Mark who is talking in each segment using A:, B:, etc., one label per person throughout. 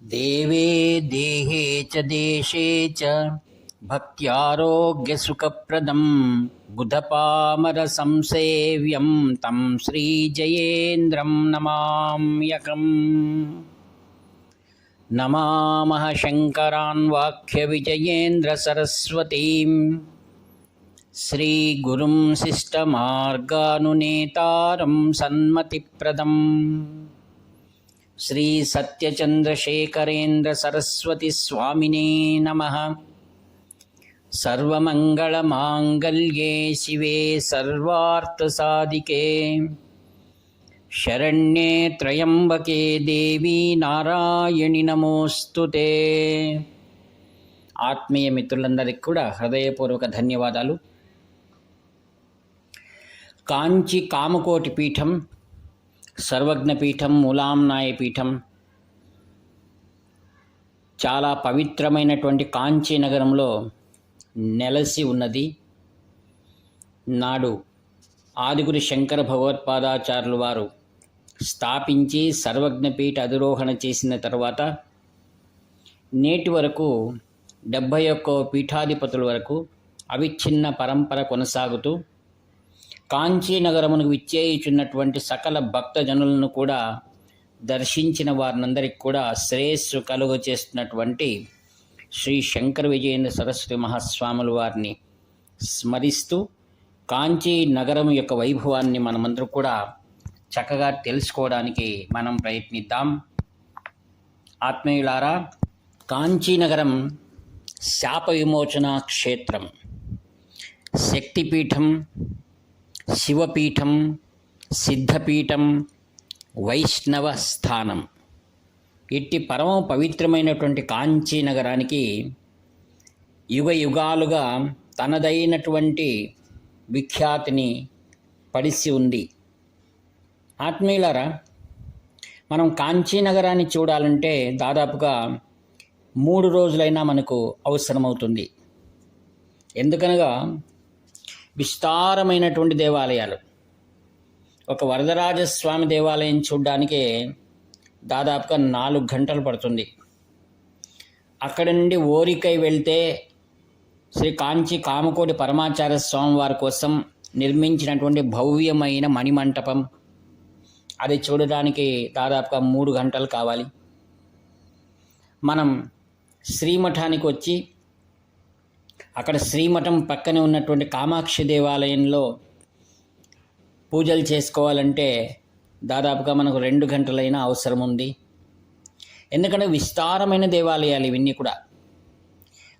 A: देवे देहे च देशे च भक्त्यारोग्यसुखप्रदं बुधपामरसंसेव्यं तं श्रीजयेन्द्रं नमाम्यहम्। नमामः शङ्करान् वाक्यविजयेन्द्रसरस्वतीं श्रीगुरुं शिष्टमार्गानुनेतारं सन्मतिप्रदम् श्री सत्यचंद्रशेखरेन्द्र सरस्वती स्वामिने नमः। सर्वमंगलमांगल्ये शिवे सर्वार्थसाधिके शरण्ये त्र्यंबके देवी नारायणि नमोस्तुते। ఆత్మీయ మిత్రులందరికీ కూడా హృదయపూర్వక ధన్యవాదాలు. కాంచి కామకోటి పీఠం, సర్వజ్ఞపీఠం, మూలాంనాయ పీఠం, చాలా పవిత్రమైనటువంటి కాంచీ నగరంలో నెలసి ఉన్నది. నాడు ఆదిగురు శంకర భగవత్పాదాచార్యులు వారు స్థాపించి సర్వజ్ఞపీఠ అధిరోహణ చేసిన తర్వాత నేటి వరకు 71 పీఠాధిపతుల వరకు అవిచ్ఛిన్న పరంపర కొనసాగుతూ కాంచీ నగరమునకు విచ్చేయుచున్నటువంటి సకల భక్తజనులను కూడా దర్శించిన వారినందరికీ కూడా శ్రేయస్సు కలుగ చేస్తున్నటువంటి శ్రీ శంకర విజయేంద్ర సరస్వతి మహాస్వాముల వారిని స్మరిస్తూ కాంచీ నగరం యొక్క వైభవాన్ని మనమందరం కూడా చక్కగా తెలుసుకోవడానికి మనం ప్రయత్నిద్దాం. ఆత్మీయులారా, కాంచీ నగరం శాప విమోచన క్షేత్రం, శక్తిపీఠం, శివపీఠం, సిద్ధపీఠం, వైష్ణవ స్థానం. ఇట్టి పరమ పవిత్రమైనటువంటి కాంచీ నగరానికి యుగ యుగాలుగా తనదైనటువంటి విఖ్యాతిని పడిసి ఉంది. ఆత్మీయులారా, మనం కాంచీ నగరాన్ని చూడాలంటే దాదాపుగా 3 రోజులైనా మనకు అవసరమవుతుంది. ఎందుకనగా విస్తారమైనటువంటి దేవాలయాలు. ఒక వరదరాజస్వామి దేవాలయం చూడడానికే దాదాపుగా 4 గంటలు పడుతుంది. అక్కడి నుండి ఓరికై వెళ్తే శ్రీ కాంచి కామకోటి పరమాచార్య స్వామి వారి కోసం నిర్మించినటువంటి భవ్యమైన మణిమంటపం, అది చూడడానికి దాదాపుగా 3 గంటలు కావాలి. మనం శ్రీమఠానికి వచ్చి అక్కడ శ్రీమఠం పక్కనే ఉన్నటువంటి కామాక్షి దేవాలయంలో పూజలు చేసుకోవాలంటే దాదాపుగా మనకు 2 గంటలైనా అవసరం ఉంది. ఎందుకంటే విస్తారమైన దేవాలయాలు ఇవన్నీ కూడా.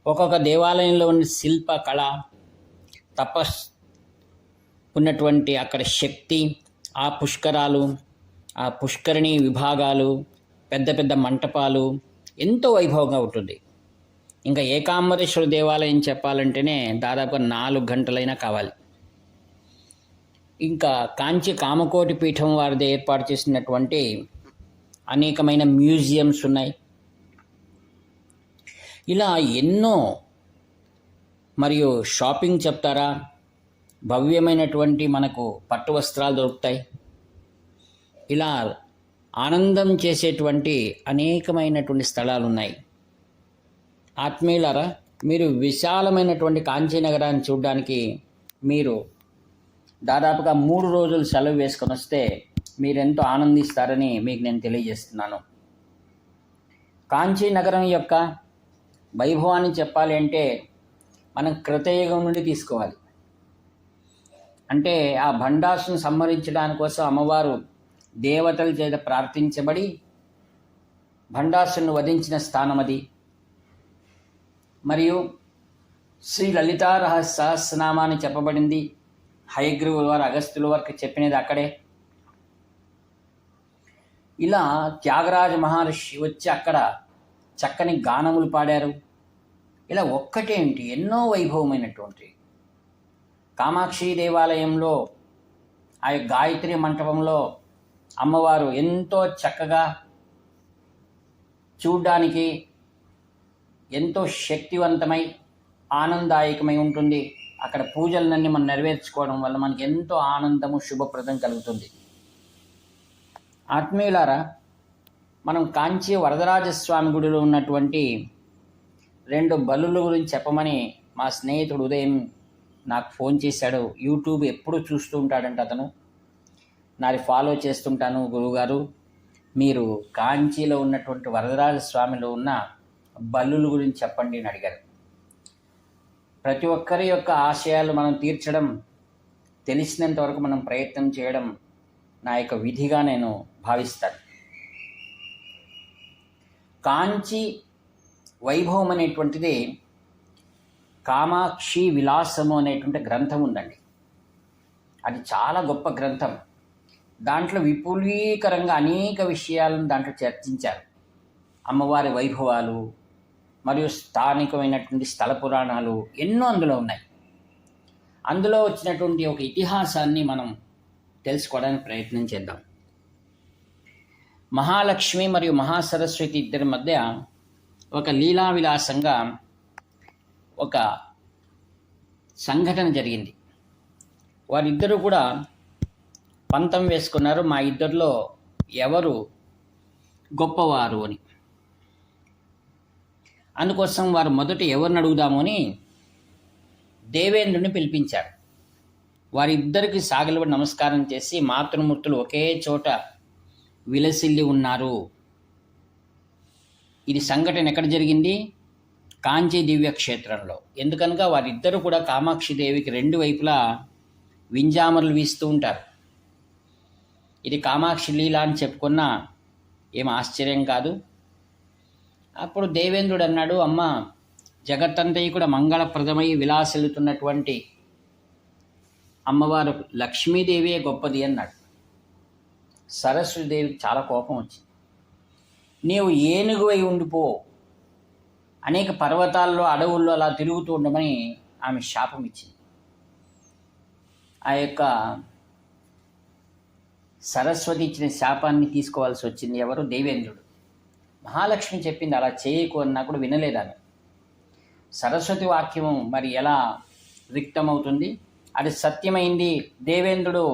A: ఒక్కొక్క దేవాలయంలో ఉన్న శిల్ప కళ, తపస్ ఉన్నటువంటి అక్కడ శక్తి, ఆ పుష్కరాలు, ఆ పుష్కరిణి విభాగాలు, పెద్ద పెద్ద మంటపాలు ఎంతో వైభవంగా ఉంటుంది. ఇంకా ఏకాంబరేశ్వర దేవాలయం చెప్పాలంటేనే దాదాపుగా 4 గంటలైనా కావాలి. ఇంకా కాంచి కామకోటి పీఠం వారిది ఏర్పాటు చేసినటువంటి అనేకమైన మ్యూజియంస్ ఉన్నాయి. ఇలా ఎన్నో, మరియు షాపింగ్ చెప్తారా, భవ్యమైనటువంటి మనకు పట్టు వస్త్రాలు దొరుకుతాయి. ఇలా ఆనందం చేసేటువంటి అనేకమైనటువంటి స్థలాలు ఉన్నాయి. ఆత్మీయులారా, మీరు విశాలమైనటువంటి కాంచీ నగరాన్ని చూడడానికి మీరు దాదాపుగా 3 రోజులు సెలవు వేసుకొని వస్తే మీరెంతో ఆనందిస్తారని మీకు నేను తెలియజేస్తున్నాను. కాంచీ నగరం యొక్క వైభవాన్ని చెప్పాలి అంటే మనం కృతయుగం నుండి తీసుకోవాలి. అంటే ఆ భండాసును సంహరించడానికి కోసం అమ్మవారు దేవతల చేత ప్రార్థించబడి భండాసును వధించిన స్థానం అది. మరియు శ్రీ లలితా సహస్రనామాన్ని చెప్పబడింది. హయగ్రీవుల వారు అగస్త్యుల వరకు చెప్పినది అక్కడే. ఇలా త్యాగరాజ మహర్షి వచ్చి అక్కడ చక్కని గానములు పాడారు. ఇలా ఒక్కటేంటి, ఎన్నో వైభవమైనటువంటి కామాక్షి దేవాలయంలో ఆ గాయత్రి మంటపంలో అమ్మవారు ఎంతో చక్కగా చూడ్డానికి ఎంతో శక్తివంతమై ఆనందదాయకమై ఉంటుంది. అక్కడ పూజలన్నీ మనం నెరవేర్చుకోవడం వల్ల మనకి ఎంతో ఆనందము, శుభప్రదం కలుగుతుంది. ఆత్మీయులారా, మనం కాంచి వరదరాజస్వామి గుడిలో ఉన్నటువంటి 2 బలుల గురించి చెప్పమని మా స్నేహితుడు ఉదయం నాకు ఫోన్ చేశాడు. యూట్యూబ్ ఎప్పుడు చూస్తూ ఉంటాడంట అతను. నాది ఫాలో చేస్తుంటాను. గురువుగారు, మీరు కాంచీలో ఉన్నటువంటి వరదరాజస్వామిలో ఉన్న బలుల గురించి చెప్పండి అని అడిగారు. ప్రతి ఒక్కరి యొక్క ఆశయాలు మనం తీర్చడం, తెలిసినంత వరకు మనం ప్రయత్నం చేయడం నా యొక్క విధిగా నేను భావిస్తాను. కాంచి వైభవం అనేటువంటిది కామాక్షి విలాసము అనేటువంటి గ్రంథం ఉందండి. అది చాలా గొప్ప గ్రంథం. దాంట్లో విపులీకరంగా అనేక విషయాలను దాంట్లో చర్చించారు. అమ్మవారి వైభవాలు మరియు స్థానికమైనటువంటి స్థల పురాణాలు ఎన్నో అందులో ఉన్నాయి. అందులో వచ్చినటువంటి ఒక ఇతిహాసాన్ని మనం తెలుసుకోవడానికి ప్రయత్నం చేద్దాం. మహాలక్ష్మి మరియు మహాసరస్వతి ఇద్దరి మధ్య ఒక లీలా విలాసంగా ఒక సంఘటన జరిగింది. వారిద్దరూ కూడా పంతం వేసుకున్నారు, మా ఇద్దరిలో ఎవరు గొప్పవారు అని. అందుకోసం వారు మొదట ఎవరిని అడుగుదాము అని దేవేంద్రుని పిలిపించారు. వారిద్దరికి సాగిలబడి నమస్కారం చేసి, మాతృమూర్తులు ఒకే చోట విలసిల్లి ఉన్నారు. ఇది సంఘటన ఎక్కడ జరిగింది? కాంచీ దివ్యక్షేత్రంలో. ఎందుకనగా వారిద్దరూ కూడా కామాక్షి దేవికి 2 వైపులా వింజామరులు వీస్తూ ఉంటారు. ఇది కామాక్షి లీల అని చెప్పుకున్నా ఏం ఆశ్చర్యం కాదు. అప్పుడు దేవేంద్రుడు అన్నాడు, అమ్మ, జగత్తంతయు కూడా మంగళప్రదమై విలాసిల్లుతున్నటువంటి అమ్మవారు లక్ష్మీదేవియే గొప్పది అన్నాడు. సరస్వతీదేవికి చాలా కోపం వచ్చింది. నీవు ఏనుగువై ఉండిపో, అనేక పర్వతాల్లో అడవుల్లో అలా తిరుగుతూ ఉండమని ఆమె శాపం ఇచ్చింది. ఆ యొక్క సరస్వతి ఇచ్చిన శాపాన్ని తీసుకోవాల్సి వచ్చింది ఎవరు? దేవేంద్రుడు. మహాలక్ష్మి చెప్పింది అలా చేయకు అన్నా కూడా వినలేదాన్ని. సరస్వతి వాక్యము మరి ఎలా రిక్తమవుతుంది? అది సత్యమైంది. దేవేంద్రుడు,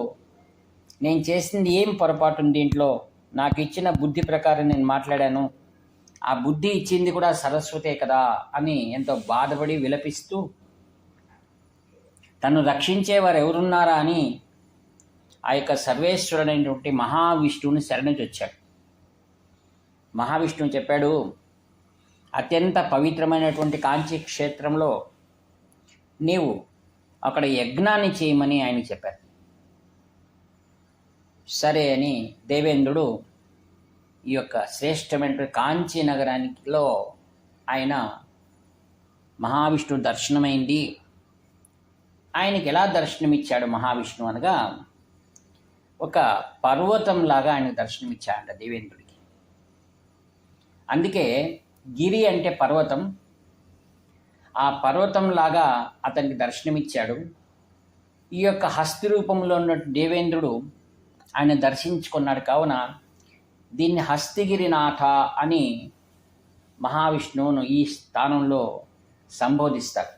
A: నేను చేసింది ఏం పొరపాటు ఉంది దీంట్లో? నాకు ఇచ్చిన బుద్ధి ప్రకారం నేను మాట్లాడాను, ఆ బుద్ధి ఇచ్చింది కూడా సరస్వతే కదా అని ఎంతో బాధపడి విలపిస్తూ తను రక్షించేవారు ఎవరున్నారా అని ఆ యొక్క సర్వేశ్వరుడైనటువంటి మహావిష్ణువుని శరణొచ్చాడు. మహావిష్ణువు చెప్పాడు, అత్యంత పవిత్రమైనటువంటి కాంచీ క్షేత్రంలో నీవు అక్కడ యజ్ఞాన్ని చేయమని ఆయన చెప్పారు. సరే అని దేవేంద్రుడు ఈ యొక్క శ్రేష్టమైన కాంచీ నగరానికిలో ఆయన మహావిష్ణువు దర్శనమైంది. ఆయనకి ఎలా దర్శనమిచ్చాడు మహావిష్ణువు అనగా, ఒక పర్వతంలాగా ఆయనకు దర్శనమిచ్చాడంట దేవేంద్రుడికి. అందుకే గిరి అంటే పర్వతం. ఆ పర్వతంలాగా అతనికి దర్శనమిచ్చాడు. ఈ యొక్క హస్తి రూపంలో ఉన్న దేవేంద్రుడు ఆయన దర్శించుకున్నాడు. కావున దీన్ని హస్తిగిరినాథ అని మహావిష్ణువును ఈ స్థానంలో సంబోధిస్తారు.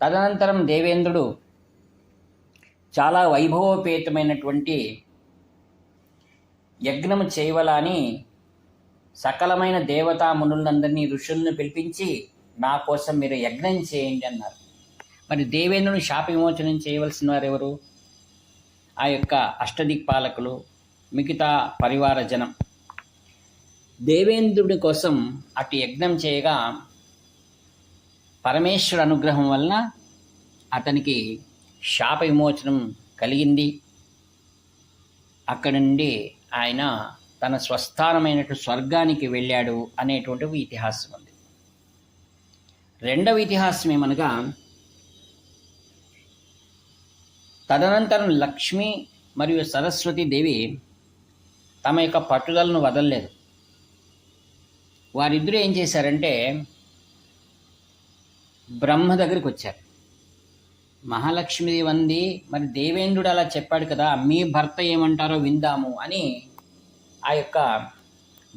A: తదనంతరం దేవేంద్రుడు చాలా వైభవోపేతమైనటువంటి యజ్ఞము చేయవలని సకలమైన దేవతా మునులందరినీ, ఋషులను పిలిపించి నా కోసం మీరు యజ్ఞం చేయండి అన్నారు. మరి దేవేంద్రుని శాప విమోచనం చేయవలసిన వారు ఎవరు? ఆ యొక్క అష్టదిక్పాలకులు, మిగతా పరివార జనం. దేవేంద్రుడి కోసం అటు యజ్ఞం చేయగా పరమేశ్వరుడు అనుగ్రహం వలన అతనికి శాప విమోచనం కలిగింది. అక్కడి నుండి ఆయన తన స్వస్థానమైనటువంటి స్వర్గానికి వెళ్ళాడు అనేటువంటి ఇతిహాసం ఉంది. రెండవ ఇతిహాసం ఏమనగా, తదనంతరం లక్ష్మి మరియు సరస్వతి దేవి తమ యొక్క పట్టుదలను వదలలేదు. వారిద్దరూ ఏం చేశారంటే బ్రహ్మ దగ్గరికి వచ్చారు. మహాలక్ష్మీదేవి అంది, మరి దేవేంద్రుడు అలా చెప్పాడు కదా, మీ భర్త ఏమంటారో విందాము అని ఆ యొక్క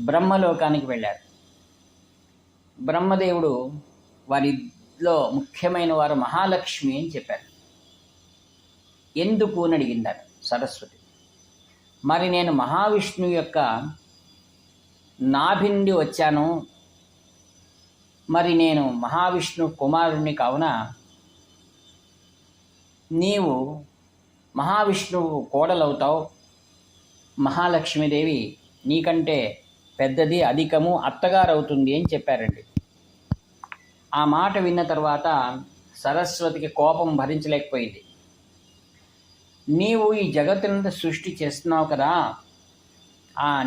A: బ్రహ్మలోకానికి వెళ్ళారు. బ్రహ్మదేవుడు వారిలో ముఖ్యమైన వారు మహాలక్ష్మి అని చెప్పారు. ఎందుకు అని అడిగిందారు సరస్వతి. మరి నేను మహావిష్ణువు యొక్క నాభి నుండి వచ్చాను, మరి నేను మహావిష్ణు కుమారుణ్ణి కావున నీవు మహావిష్ణువు కోడలవుతావు, మహాలక్ష్మీదేవి నీకంటే పెద్దది, అధికము, అత్తగారు అవుతుంది అని చెప్పారండి. ఆ మాట విన్న తర్వాత సరస్వతికి కోపం భరించలేకపోయింది. నీవు ఈ జగత్తునంతా సృష్టి చేస్తున్నావు కదా,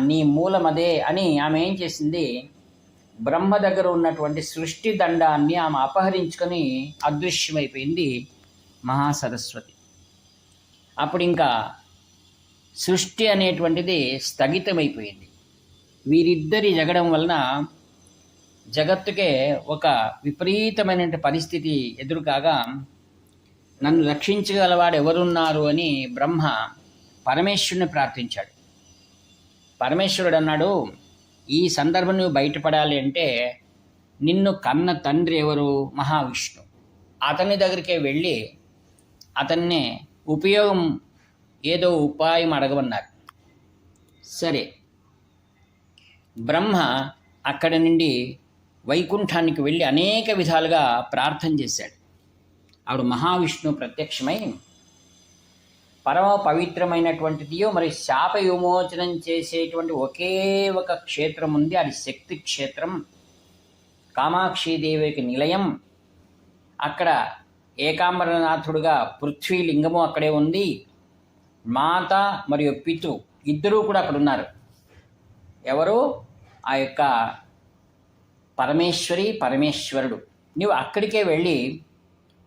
A: నీ మూలమదే అని ఆమె ఏం చేసింది, బ్రహ్మ దగ్గర ఉన్నటువంటి సృష్టి దండాన్ని ఆమె అపహరించుకొని అదృశ్యమైపోయింది మహాసరస్వతి. అప్పుడు ఇంకా సృష్టి అనేటువంటిది స్థగితమైపోయింది. వీరిద్దరి జగడం వలన జగత్తుకే ఒక విపరీతమైన పరిస్థితి ఎదురుకాగా నన్ను రక్షించగలవాడు ఎవరున్నారు అని బ్రహ్మ పరమేశ్వరుని ప్రార్థించాడు. పరమేశ్వరుడు అన్నాడు, ఈ సందర్భం నువ్వు బయటపడాలి అంటే నిన్ను కన్న తండ్రి ఎవరు, మహావిష్ణు, అతని దగ్గరికే వెళ్ళి అతన్నే ఉపయోగం ఏదో ఉపాయం అడగమన్నారు. సరే, బ్రహ్మ అక్కడి నుండి వైకుంఠానికి వెళ్ళి అనేక విధాలుగా ప్రార్థన చేశాడు. ఆవిడ మహావిష్ణువు ప్రత్యక్షమై పరమ పవిత్రమైనటువంటిదియో మరి శాప విమోచనం చేసేటువంటి ఒకే ఒక క్షేత్రం ఉంది, అది శక్తి క్షేత్రం, కామాక్షీదేవికి నిలయం. అక్కడ ఏకాంబరనాథుడుగా పృథ్వీలింగము అక్కడే ఉంది, మాత మరియు పితృ ఇద్దరూ కూడా అక్కడ ఉన్నారు. ఎవరు, ఆ యొక్క పరమేశ్వరి పరమేశ్వరుడు. నువ్వు అక్కడికే వెళ్ళి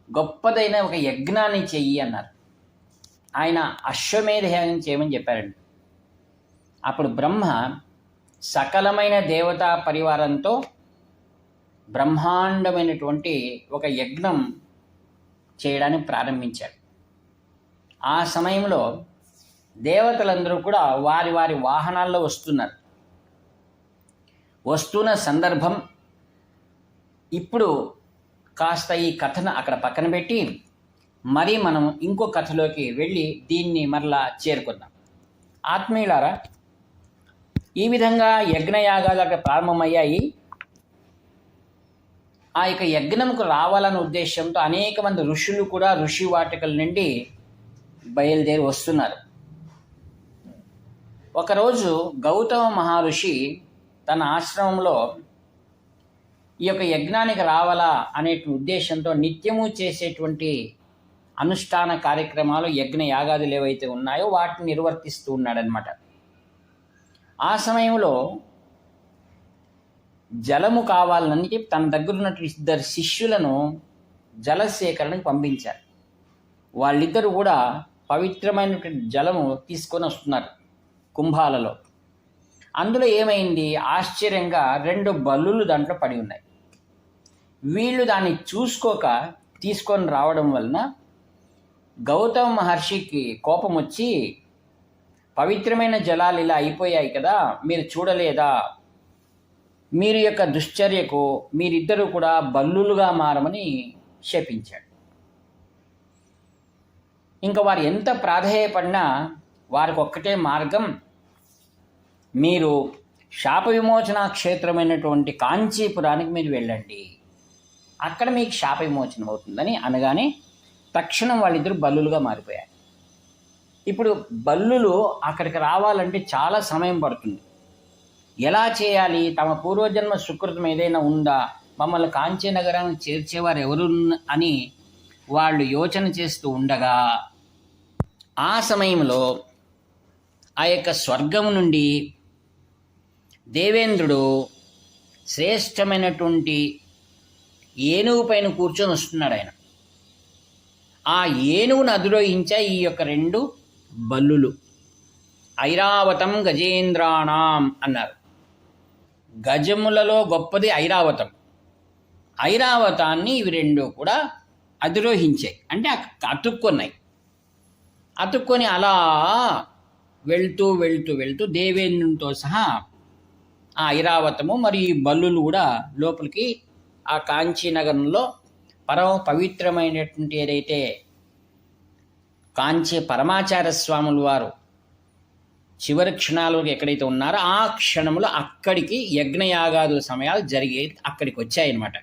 A: గొప్పదైన ఒక యజ్ఞాన్ని చెయ్యి అన్నారు. ఆయన అశ్వమేధ యాగం చేయమని చెప్పారండి. అప్పుడు బ్రహ్మ సకలమైన దేవతా పరివారంతో బ్రహ్మాండమైనటువంటి ఒక యజ్ఞం చేయడానికి ప్రారంభించాడు. ఆ సమయంలో దేవతలందరూ కూడా వారి వారి వాహనాల్లో వస్తున్నారు. వస్తున్న సందర్భం ఇప్పుడు కాస్త ఈ కథను అక్కడ పక్కన పెట్టి మరి మనం ఇంకో కథలోకి వెళ్ళి దీన్ని మరలా చేరుకుందాం. ఆత్మీయులారా, ఈ విధంగా యజ్ఞయాగాలు అక్కడ ప్రారంభమయ్యాయి. ఆ యొక్క యజ్ఞంకు రావాలనే ఉద్దేశంతో అనేక మంది ఋషులు కూడా ఋషి వాటికల నుండి బయలుదేరి వస్తున్నారు. ఒకరోజు గౌతమ మహర్షి తన ఆశ్రమంలో ఈ యొక్క యజ్ఞానికి రావాలా అనే ఉద్దేశంతో నిత్యము చేసేటువంటి అనుష్ఠాన కార్యక్రమాలు, యజ్ఞ యాగాదులు ఏవైతే ఉన్నాయో వాటిని నిర్వర్తిస్తూ ఉన్నాడనమాట. ఆ సమయంలో జలము కావాలని చెప్పి తన దగ్గర ఉన్నటువంటి ఇద్దరు శిష్యులను జలసేకరణకు పంపించారు. వాళ్ళిద్దరూ కూడా పవిత్రమైనటువంటి జలము తీసుకొని వస్తున్నారు కుంభాలలో. అందులో ఏమైంది, ఆశ్చర్యంగా 2 బల్లులు దాంట్లో పడి ఉన్నాయి. వీళ్ళు దాన్ని చూసుకోక తీసుకొని రావడం వలన గౌతమ మహర్షికి కోపం వచ్చి, పవిత్రమైన జలాలు ఇలా అయిపోయాయి కదా, మీరు చూడలేదా, మీరు యొక్క దుశ్చర్యకు మీరిద్దరూ కూడా బల్లులుగా మారమని శపించాడు. ఇంకా వారు ఎంత ప్రాధేయపడినా వారికి ఒక్కటే మార్గం, మీరు శాప విమోచన క్షేత్రమైనటువంటి కాంచీపురానికి మీరు వెళ్ళండి, అక్కడ మీకు శాప విమోచనం అవుతుందని అనగానే తక్షణం వాళ్ళిద్దరు బల్లులుగా మారిపోయారు. ఇప్పుడు బల్లులు అక్కడికి రావాలంటే చాలా సమయం పడుతుంది. ఎలా చేయాలి, తమ పూర్వజన్మ సుకృతం ఏదైనా ఉందా, మమ్మల్ని కాంచీ నగరానికి చేర్చేవారు ఎవరు అని వాళ్ళు యోచన చేస్తూ ఉండగా ఆ సమయంలో ఆ యొక్క స్వర్గం నుండి దేవేంద్రుడు శ్రేష్టమైనటువంటి ఏనుగు పైన కూర్చొని వస్తున్నాడు. ఆయన ఆ ఏనుగును అధిరోహించా ఈ యొక్క 2 బల్లులు. ఐరావతం గజేంద్రాణం అన్నారు. గజములలో గొప్పది ఐరావతం. ఐరావతాన్ని ఇవి 2 కూడా అధిరోహించాయి, అంటే అతుక్కున్నాయి. అతుక్కొని అలా వెళ్తూ వెళ్తూ వెళ్తూ దేవేంద్రునితో సహా ఆ ఐరావతము మరియు ఈ బల్లులు కూడా లోపలికి ఆ కాంచీనగరంలో పరమ పవిత్రమైనటువంటి ఏదైతే కాంచీ పరమాచార్య స్వాముల వారు చివరి క్షణాలు ఎక్కడైతే ఉన్నారో ఆ క్షణంలో అక్కడికి యజ్ఞయాగాదుల సమయాలు జరిగే అక్కడికి వచ్చాయన్నమాట.